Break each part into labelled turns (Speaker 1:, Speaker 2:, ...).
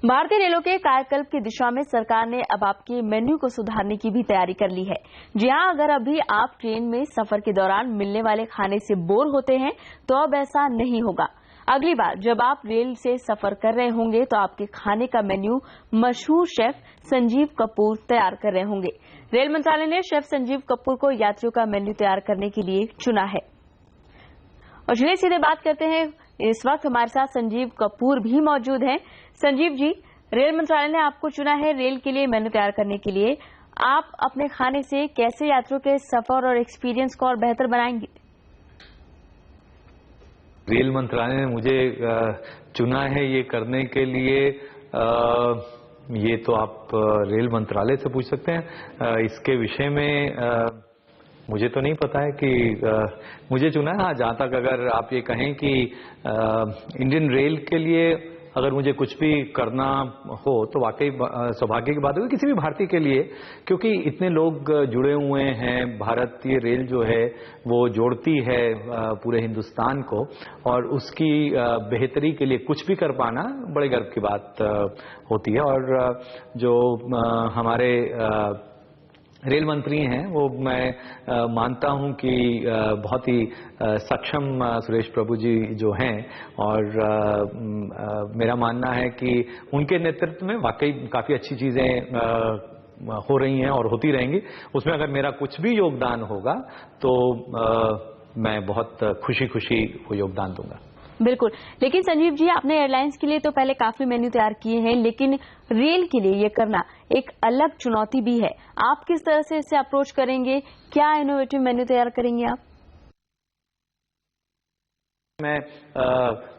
Speaker 1: भारतीय रेलों के कायाकल्प की दिशा में सरकार ने अब आपके मेन्यू को सुधारने की भी तैयारी कर ली है। जी हां, अगर अभी आप ट्रेन में सफर के दौरान मिलने वाले खाने से बोर होते हैं तो अब ऐसा नहीं होगा। अगली बार जब आप रेल से सफर कर रहे होंगे तो आपके खाने का मेन्यू मशहूर शेफ संजीव कपूर तैयार कर रहे होंगे। रेल मंत्रालय ने शेफ संजीव कपूर को यात्रियों का मेन्यू तैयार करने के लिए चुना है। और चलिए सीधे बात करते हैं, इस वक्त हमारे साथ संजीव कपूर भी मौजूद हैं। संजीव जी, रेल मंत्रालय ने आपको चुना है रेल के लिए मेन्यू तैयार करने के लिए। आप अपने खाने से कैसे यात्रियों के सफर और एक्सपीरियंस को और बेहतर बनाएंगे?
Speaker 2: रेल मंत्रालय ने मुझे चुना है ये करने के लिए। ये तो आप रेल मंत्रालय से पूछ सकते हैं। इसके विषय में मुझे तो नहीं पता है कि मुझे चुना है। हाँ, जहाँ तक अगर आप ये कहें कि इंडियन रेल के लिए अगर मुझे कुछ भी करना हो तो वाकई सौभाग्य की बात होगी किसी भी भारतीय के लिए, क्योंकि इतने लोग जुड़े हुए हैं। भारतीय रेल जो है वो जोड़ती है पूरे हिंदुस्तान को, और उसकी बेहतरी के लिए कुछ भी कर पाना बड़े गर्व की बात होती है। और जो हमारे रेल मंत्री हैं वो मैं मानता हूं कि बहुत ही सक्षम सुरेश प्रभु जी जो हैं, और मेरा मानना है कि उनके नेतृत्व में वाकई काफ़ी अच्छी चीज़ें हो रही हैं और होती रहेंगी। उसमें अगर मेरा कुछ भी योगदान होगा तो मैं बहुत खुशी खुशी वो योगदान दूंगा।
Speaker 1: बिल्कुल, लेकिन संजीव जी, आपने एयरलाइंस के लिए तो पहले काफी मेन्यू तैयार किए हैं, लेकिन रेल के लिए ये करना एक अलग चुनौती भी है। आप किस तरह से इसे अप्रोच करेंगे? क्या इनोवेटिव मेन्यू तैयार करेंगे आप?
Speaker 2: मैं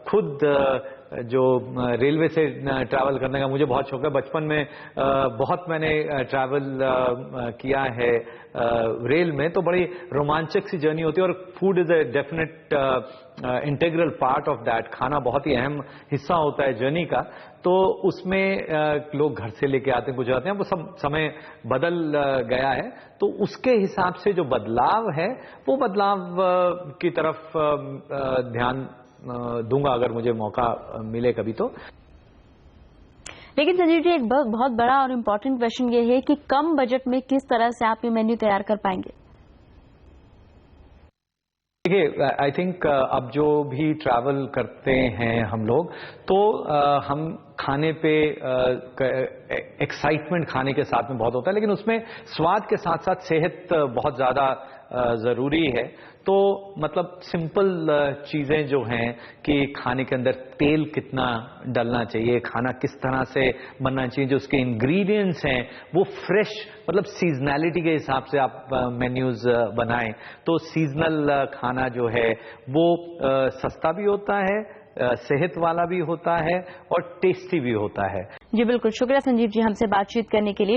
Speaker 2: खुद जो रेलवे से ट्रैवल करने का मुझे बहुत शौक है। बचपन में बहुत मैंने ट्रैवल किया है रेल में, तो बड़ी रोमांचक सी जर्नी होती है। और food is a definite integral part of that. खाना बहुत ही अहम हिस्सा होता है जर्नी का। तो उसमें लोग घर से लेके आते हैं, कुछ आते हैं, वो सब समय बदल गया है। तो उसके हिसाब से जो बदलाव है वो बदलाव की तरफ ध्यान दूंगा अगर मुझे मौका मिले कभी तो।
Speaker 1: लेकिन संजीव जी, एक बहुत बड़ा और इम्पोर्टेंट क्वेश्चन ये है कि कम बजट में किस तरह से आप ये मेन्यू तैयार कर पाएंगे?
Speaker 2: देखिए, आई थिंक अब जो भी ट्रैवल करते हैं हम लोग, तो हम खाने पे एक्साइटमेंट खाने के साथ में बहुत होता है, लेकिन उसमें स्वाद के साथ साथ सेहत बहुत ज़्यादा ज़रूरी है। तो मतलब सिंपल चीज़ें जो हैं कि खाने के अंदर तेल कितना डलना चाहिए, खाना किस तरह से बनना चाहिए, जो उसके इंग्रेडिएंट्स हैं वो फ्रेश, मतलब सीजनैलिटी के हिसाब से आप मेन्यूज़ बनाएं। तो सीजनल खाना जो है वो सस्ता भी होता है, सेहत वाला भी होता है और टेस्टी भी होता है।
Speaker 1: जी बिल्कुल, शुक्रिया संजीव जी हमसे बातचीत करने के लिए।